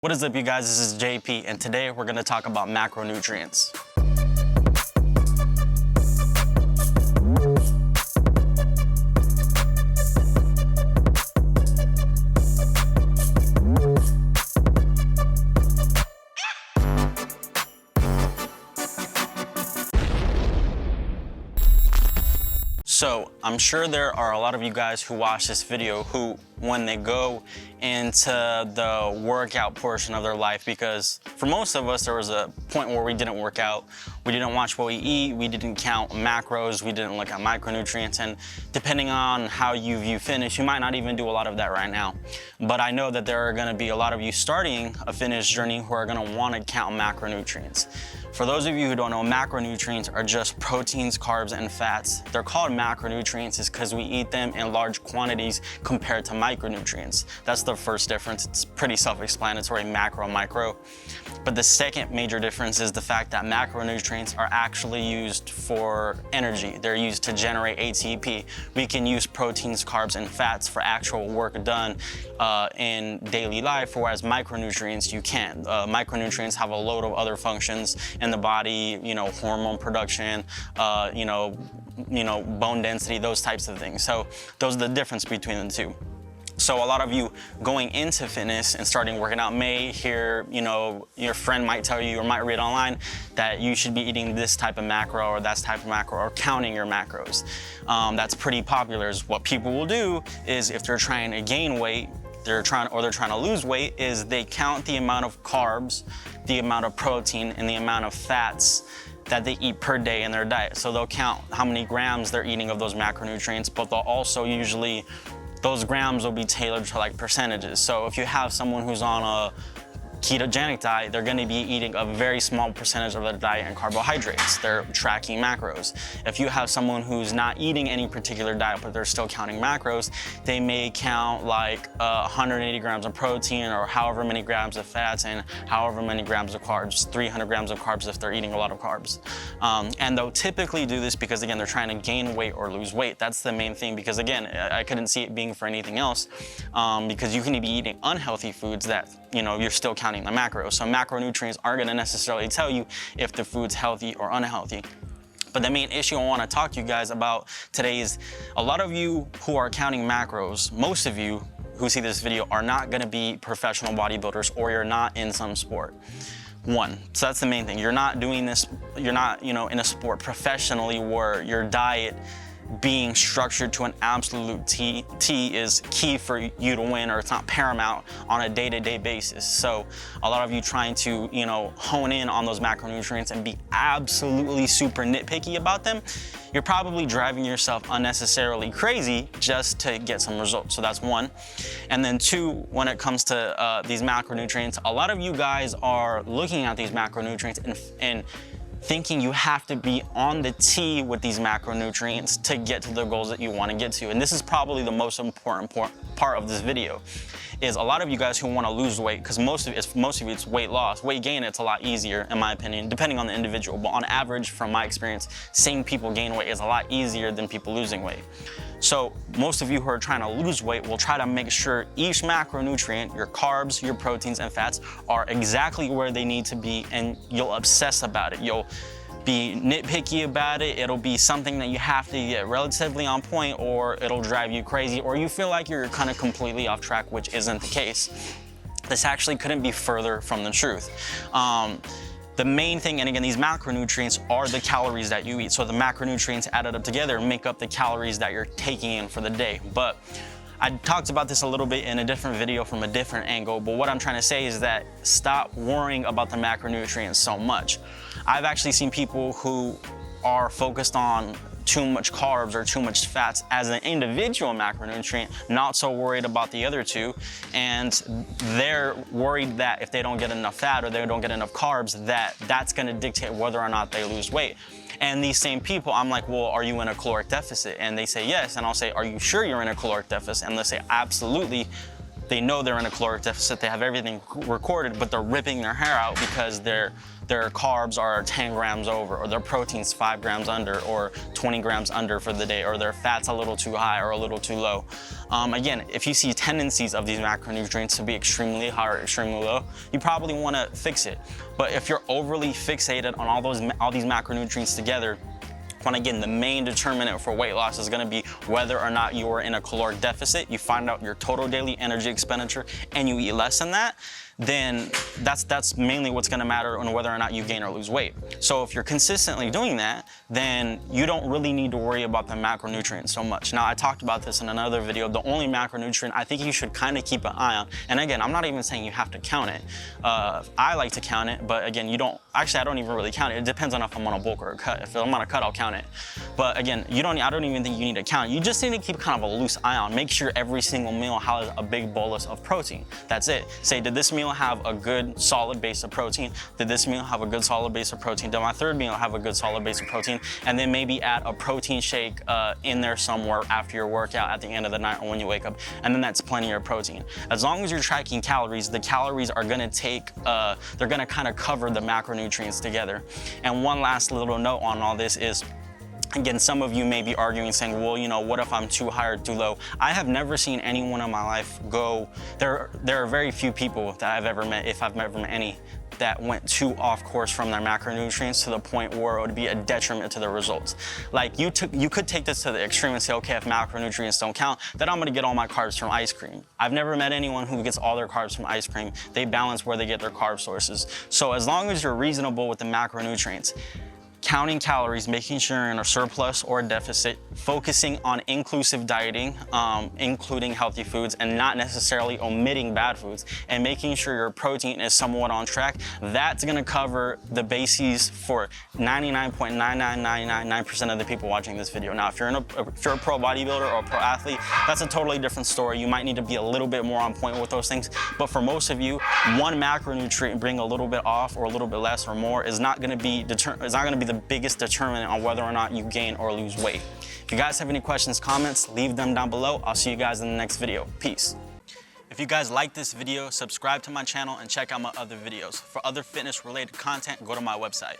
What is up, you guys? This is JP, and today we're going to talk about macronutrients. So I'm sure there are a lot of you guys who watch this video who, when they go into the workout portion of their life, because for most of us, there was a point where we didn't work out, we didn't watch what we eat, we didn't count macros, we didn't look at micronutrients, and depending on how you view fitness, you might not even do a lot of that right now. But I know that there are gonna be a lot of you starting a fitness journey who are gonna wanna count macronutrients. For those of you who don't know, macronutrients are just proteins, carbs, and fats. They're called macronutrients is because we eat them in large quantities compared to micronutrients. That's the first difference. It's pretty self-explanatory, macro, micro. But the second major difference is the fact that macronutrients are actually used for energy. They're used to generate ATP. We can use proteins, carbs, and fats for actual work done in daily life, whereas micronutrients, you can't. Micronutrients have a load of other functions in the body, hormone production, bone density, those types of things. So those are the difference between the two. So a lot of you going into fitness and starting working out may hear, your friend might tell you or might read online that you should be eating this type of macro or that type of macro or counting your macros. That's pretty popular. Is what people will do is if they're trying to gain weight, they're trying to lose weight, is they count the amount of carbs, the amount of protein, and the amount of fats that they eat per day in their diet. So they'll count how many grams they're eating of those macronutrients, but they'll also usually, those grams will be tailored to like percentages. So if you have someone who's on a ketogenic diet, they're gonna be eating a very small percentage of their diet in carbohydrates. They're tracking macros. If you have someone who's not eating any particular diet, but they're still counting macros, they may count like 180 grams of protein or however many grams of fats and however many grams of carbs, 300 grams of carbs if they're eating a lot of carbs. And they'll typically do this because, again, they're trying to gain weight or lose weight. That's the main thing, because again, I couldn't see it being for anything else, because you can be eating unhealthy foods that, you're still counting the macros. So macronutrients aren't gonna necessarily tell you if the food's healthy or unhealthy. But the main issue I wanna talk to you guys about today is a lot of you who are counting macros, most of you who see this video are not gonna be professional bodybuilders, or you're not in some sport. So that's the main thing. You're not doing this, you're not, in a sport professionally where your diet being structured to an absolute T is key for you to win, or it's not paramount on a day-to-day basis. So a lot of you trying to, hone in on those macronutrients and be absolutely super nitpicky about them, you're probably driving yourself unnecessarily crazy just to get some results. So that's one. And then two, when it comes to these macronutrients, a lot of you guys are looking at these macronutrients and thinking you have to be on the T with these macronutrients to get to the goals that you want to get to. And this is probably the most important part of this video, is a lot of you guys who want to lose weight, because most of it's weight loss. Weight gain, it's a lot easier, in my opinion, depending on the individual. But on average, from my experience, seeing people gain weight is a lot easier than people losing weight. So most of you who are trying to lose weight will try to make sure each macronutrient, your carbs, your proteins, and fats, are exactly where they need to be, and you'll obsess about it. You'll be nitpicky about it. It'll be something that you have to get relatively on point, or it'll drive you crazy, or you feel like you're kind of completely off track, which isn't the case. This actually couldn't be further from the truth. The main thing, and again, these macronutrients are the calories that you eat. So the macronutrients added up together make up the calories that you're taking in for the day. But I talked about this a little bit in a different video from a different angle, but what I'm trying to say is that stop worrying about the macronutrients so much. I've actually seen people who are focused on too much carbs or too much fats as an individual macronutrient, not so worried about the other two, and they're worried that if they don't get enough fat or they don't get enough carbs, that's gonna dictate whether or not they lose weight. And these same people, I'm like, well, are you in a caloric deficit? And they say yes, and I'll say, are you sure you're in a caloric deficit? And they'll say, absolutely. they know they're in a caloric deficit, they have everything recorded, but they're ripping their hair out because their carbs are 10 grams over, or their protein's 5 grams under, or 20 grams under for the day, or their fat's a little too high or a little too low. Again, if you see tendencies of these macronutrients to be extremely high or extremely low, you probably want to fix it. But if you're overly fixated on all these macronutrients together, when again, the main determinant for weight loss is going to be whether or not you are in a caloric deficit, you find out your total daily energy expenditure and you eat less than that, then that's mainly what's going to matter on whether or not you gain or lose weight. So if you're consistently doing that, then you don't really need to worry about the macronutrients so much. Now, I talked about this in another video. The only macronutrient I think you should kind of keep an eye on, and again, I'm not even saying you have to count it. I like to count it, but again, I don't even really count it. It depends on if I'm on a bulk or a cut. If I'm on a cut, I'll count it. But again, I don't even think you need to count it. You just need to keep kind of a loose eye on. Make sure every single meal has a big bolus of protein. That's it. Say, did this meal have a good solid base of protein? Did this meal have a good solid base of protein? Did my third meal have a good solid base of protein? And then maybe add a protein shake in there somewhere after your workout at the end of the night or when you wake up. And then that's plenty of protein. As long as you're tracking calories, the calories are gonna they're gonna kind of cover the macronutrients together. And one last little note on all this is, again, some of you may be arguing saying, well, what if I'm too high or too low? I have never seen anyone in my life go, there are very few people that I've ever met, if I've ever met any, that went too off course from their macronutrients to the point where it would be a detriment to their results. Like you could take this to the extreme and say, okay, if macronutrients don't count, then I'm gonna get all my carbs from ice cream. I've never met anyone who gets all their carbs from ice cream. They balance where they get their carb sources. So as long as you're reasonable with the macronutrients, counting calories, making sure you're in a surplus or a deficit, focusing on inclusive dieting, including healthy foods and not necessarily omitting bad foods, and making sure your protein is somewhat on track, that's gonna cover the bases for 99.99999% of the people watching this video. Now, if you're a pro bodybuilder or a pro athlete, that's a totally different story. You might need to be a little bit more on point with those things. But for most of you, one macronutrient being a little bit off or a little bit less or more is not gonna be the biggest determinant on whether or not you gain or lose weight. If you guys have any questions, comments, leave them down below. I'll see you guys in the next video. Peace. If you guys like this video, subscribe to my channel and check out my other videos. For other fitness related content, go to my website.